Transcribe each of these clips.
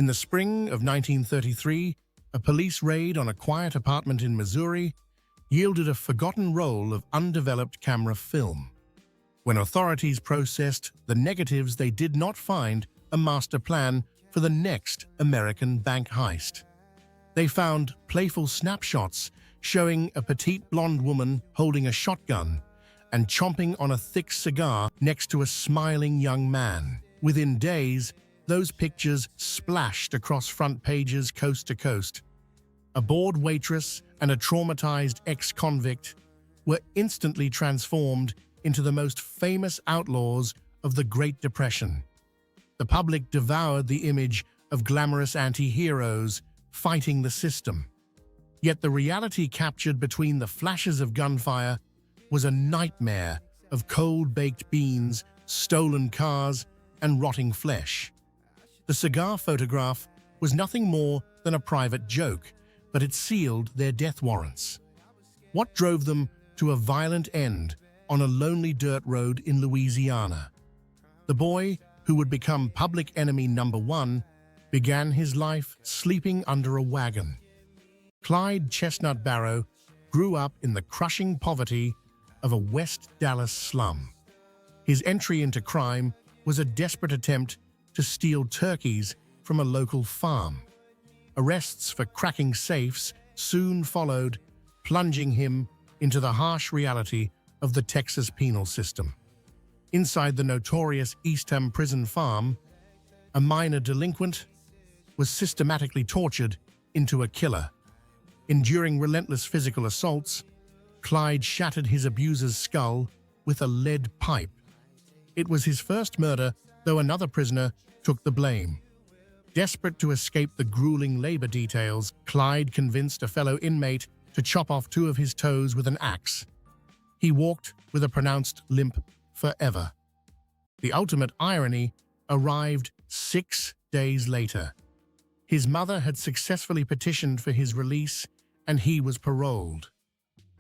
In the spring of 1933, a police raid on a quiet apartment in Missouri yielded a forgotten roll of undeveloped camera film. When authorities processed the negatives, they did not find a master plan for the next American bank heist. They found playful snapshots showing a petite blonde woman holding a shotgun and chomping on a thick cigar next to a smiling young man. Within days, those pictures splashed across front pages coast to coast. A bored waitress and a traumatized ex-convict were instantly transformed into the most famous outlaws of the Great Depression. The public devoured the image of glamorous anti-heroes fighting the system. Yet the reality captured between the flashes of gunfire was a nightmare of cold-baked beans, stolen cars, and rotting flesh. The cigar photograph was nothing more than a private joke, but it sealed their death warrants. What drove them to a violent end on a lonely dirt road in Louisiana? The boy who would become public enemy number one began his life sleeping under a wagon. Clyde "Chestnut" Barrow grew up in the crushing poverty of a West Dallas slum. His entry into crime was a desperate attempt to steal turkeys from a local farm. Arrests for cracking safes soon followed, plunging him into the harsh reality of the Texas penal system. Inside the notorious Eastham prison farm, a minor delinquent was systematically tortured into a killer. Enduring relentless physical assaults, Clyde shattered his abuser's skull with a lead pipe. It was his first murder, though another prisoner took the blame. Desperate to escape the grueling labor details, Clyde convinced a fellow inmate to chop off 2 of his toes with an axe. He walked with a pronounced limp forever. The ultimate irony arrived 6 days later. His mother had successfully petitioned for his release, and he was paroled.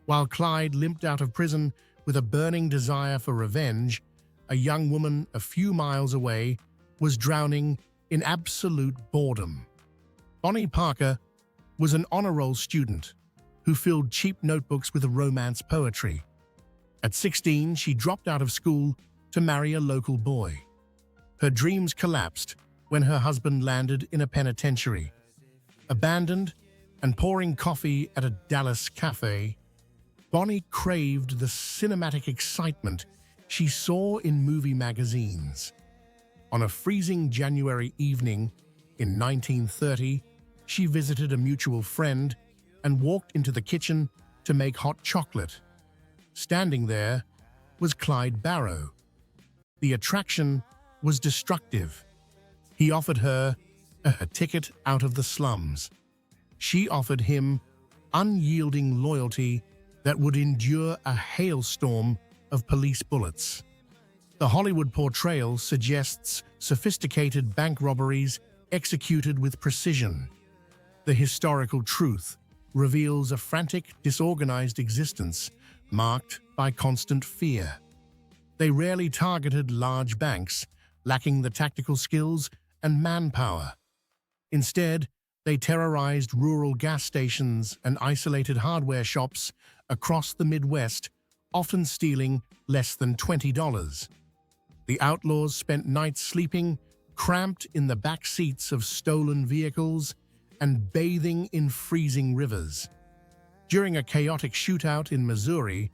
While Clyde limped out of prison with a burning desire for revenge, a young woman a few miles away was drowning in absolute boredom. Bonnie Parker was an honor roll student who filled cheap notebooks with romance poetry. At 16, she dropped out of school to marry a local boy. Her dreams collapsed when her husband landed in a penitentiary. Abandoned and pouring coffee at a Dallas cafe, Bonnie craved the cinematic excitement she saw in movie magazines. On a freezing January evening in 1930, she visited a mutual friend and walked into the kitchen to make hot chocolate. Standing there was Clyde Barrow. The attraction was destructive. He offered her a ticket out of the slums. She offered him unyielding loyalty that would endure a hailstorm of police bullets. The Hollywood portrayal suggests sophisticated bank robberies executed with precision. The historical truth reveals a frantic, disorganized existence marked by constant fear. They rarely targeted large banks, lacking the tactical skills and manpower. Instead, they terrorized rural gas stations and isolated hardware shops across the Midwest, often stealing less than $20. The outlaws spent nights sleeping, cramped in the back seats of stolen vehicles, and bathing in freezing rivers. During a chaotic shootout in Missouri,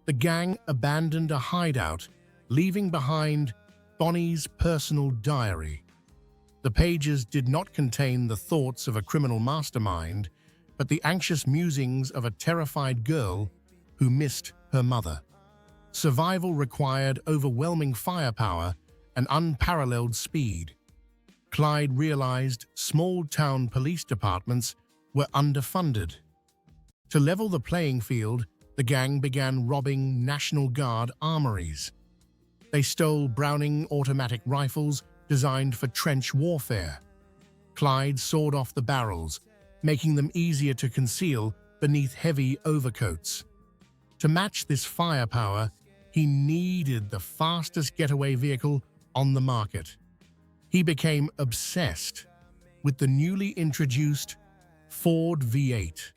the gang abandoned a hideout, leaving behind Bonnie's personal diary. The pages did not contain the thoughts of a criminal mastermind, but the anxious musings of a terrified girl who missed her mother. Survival required overwhelming firepower and unparalleled speed. Clyde realized small-town police departments were underfunded. To level the playing field, the gang began robbing National Guard armories. They stole Browning automatic rifles designed for trench warfare. Clyde sawed off the barrels, making them easier to conceal beneath heavy overcoats. To match this firepower, he needed the fastest getaway vehicle on the market. He became obsessed with the newly introduced Ford V8.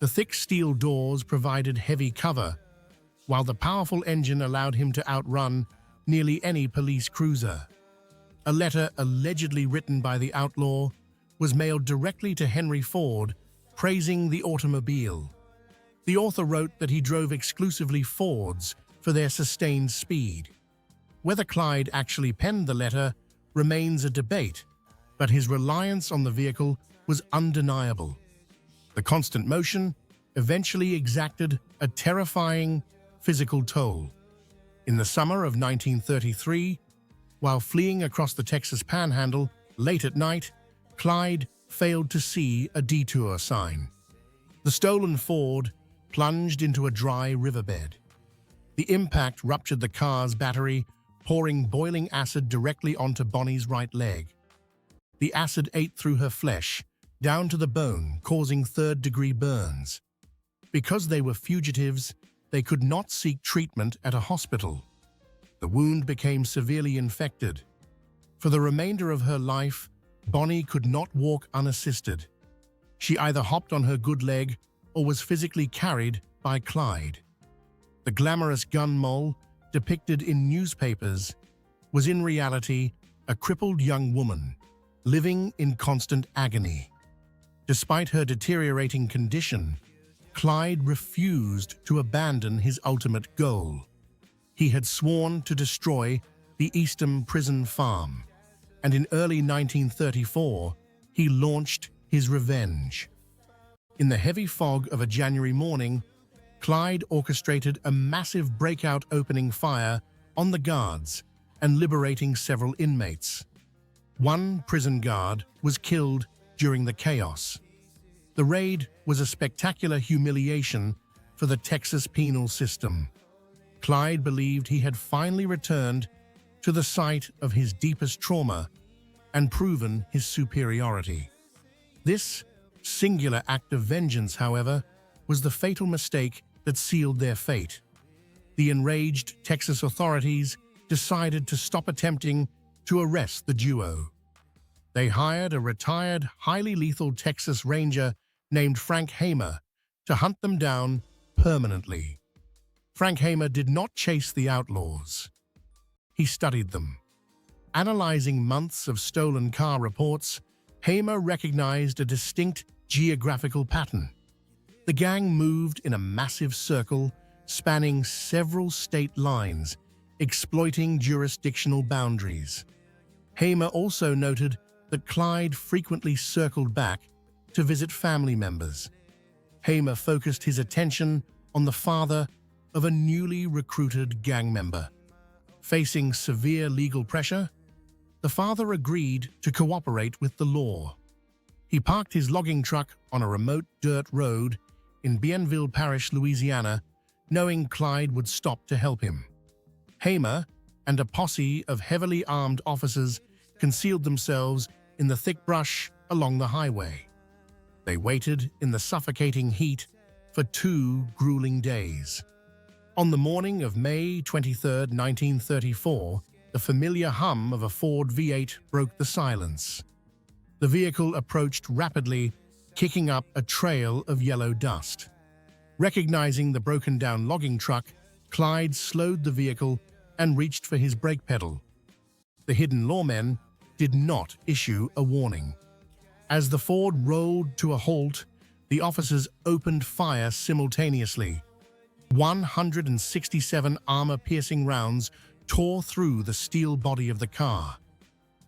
The thick steel doors provided heavy cover, while the powerful engine allowed him to outrun nearly any police cruiser. A letter allegedly written by the outlaw was mailed directly to Henry Ford, praising the automobile. The author wrote that he drove exclusively Fords for their sustained speed. Whether Clyde actually penned the letter remains a debate, but his reliance on the vehicle was undeniable. The constant motion eventually exacted a terrifying physical toll. In the summer of 1933, while fleeing across the Texas Panhandle late at night, Clyde failed to see a detour sign. The stolen Ford plunged into a dry riverbed. The impact ruptured the car's battery, pouring boiling acid directly onto Bonnie's right leg. The acid ate through her flesh, down to the bone, causing third-degree burns. Because they were fugitives, they could not seek treatment at a hospital. The wound became severely infected. For the remainder of her life, Bonnie could not walk unassisted. She either hopped on her good leg or was physically carried by Clyde. The glamorous gun mole, depicted in newspapers, was in reality a crippled young woman, living in constant agony. Despite her deteriorating condition, Clyde refused to abandon his ultimate goal. He had sworn to destroy the Eastham prison farm, and in early 1934, he launched his revenge. In the heavy fog of a January morning, Clyde orchestrated a massive breakout, opening fire on the guards and liberating several inmates. One prison guard was killed during the chaos. The raid was a spectacular humiliation for the Texas penal system. Clyde believed he had finally returned to the site of his deepest trauma and proven his superiority. This singular act of vengeance, however, was the fatal mistake that sealed their fate. The enraged Texas authorities decided to stop attempting to arrest the duo. They hired a retired, highly lethal Texas Ranger named Frank Hamer to hunt them down permanently. Frank Hamer did not chase the outlaws. He studied them. Analyzing months of stolen car reports, Hamer recognized a distinct geographical pattern. The gang moved in a massive circle spanning several state lines, exploiting jurisdictional boundaries. Hamer also noted that Clyde frequently circled back to visit family members. Hamer focused his attention on the father of a newly recruited gang member. Facing severe legal pressure, the father agreed to cooperate with the law. He parked his logging truck on a remote dirt road in Bienville Parish, Louisiana, knowing Clyde would stop to help him. Hamer and a posse of heavily armed officers concealed themselves in the thick brush along the highway. They waited in the suffocating heat for 2 grueling days. On the morning of May 23, 1934, the familiar hum of a Ford V8 broke the silence. The vehicle approached rapidly, kicking up a trail of yellow dust. Recognizing the broken-down logging truck, Clyde slowed the vehicle and reached for his brake pedal. The hidden lawmen did not issue a warning. As the Ford rolled to a halt, the officers opened fire simultaneously. 167 armor-piercing rounds tore through the steel body of the car.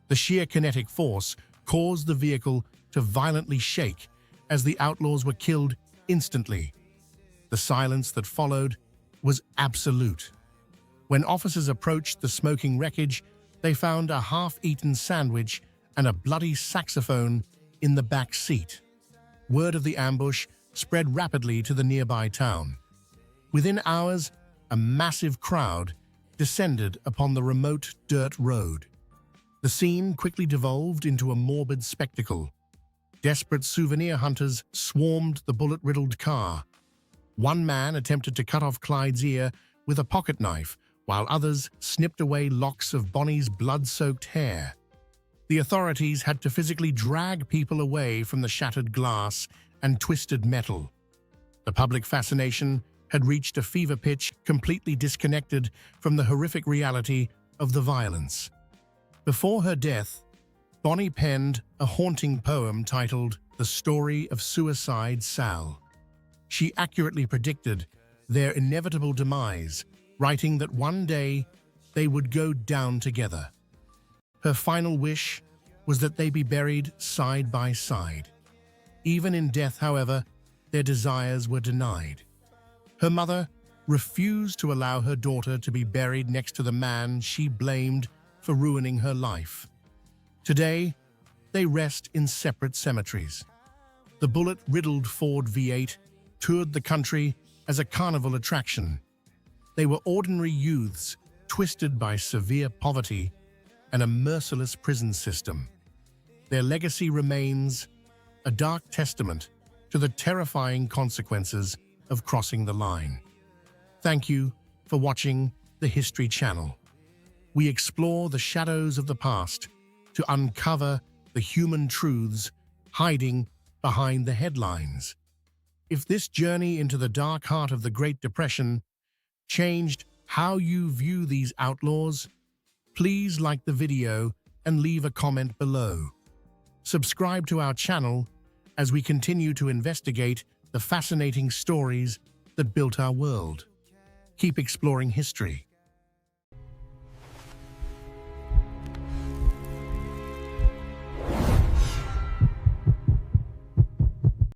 The sheer kinetic force caused the vehicle to violently shake as the outlaws were killed instantly. The silence that followed was absolute. When officers approached the smoking wreckage, they found a half-eaten sandwich and a bloody saxophone in the back seat. Word of the ambush spread rapidly to the nearby town. Within hours, a massive crowd descended upon the remote dirt road. The scene quickly devolved into a morbid spectacle. Desperate souvenir hunters swarmed the bullet-riddled car. One man attempted to cut off Clyde's ear with a pocket knife, while others snipped away locks of Bonnie's blood-soaked hair. The authorities had to physically drag people away from the shattered glass and twisted metal. The public fascination had reached a fever pitch, completely disconnected from the horrific reality of the violence. Before her death, Bonnie penned a haunting poem titled The Story of Suicide Sal. She accurately predicted their inevitable demise, writing that one day they would go down together. Her final wish was that they be buried side by side. Even in death, however, their desires were denied. Her mother refused to allow her daughter to be buried next to the man she blamed for ruining her life. Today, they rest in separate cemeteries. The bullet-riddled Ford V8 toured the country as a carnival attraction. They were ordinary youths twisted by severe poverty and a merciless prison system. Their legacy remains a dark testament to the terrifying consequences of crossing the line. Thank you for watching the History Channel. We explore the shadows of the past to uncover the human truths hiding behind the headlines. If this journey into the dark heart of the Great Depression changed how you view these outlaws, please like the video and leave a comment below. Subscribe to our channel as we continue to investigate the fascinating stories that built our world. Keep exploring history.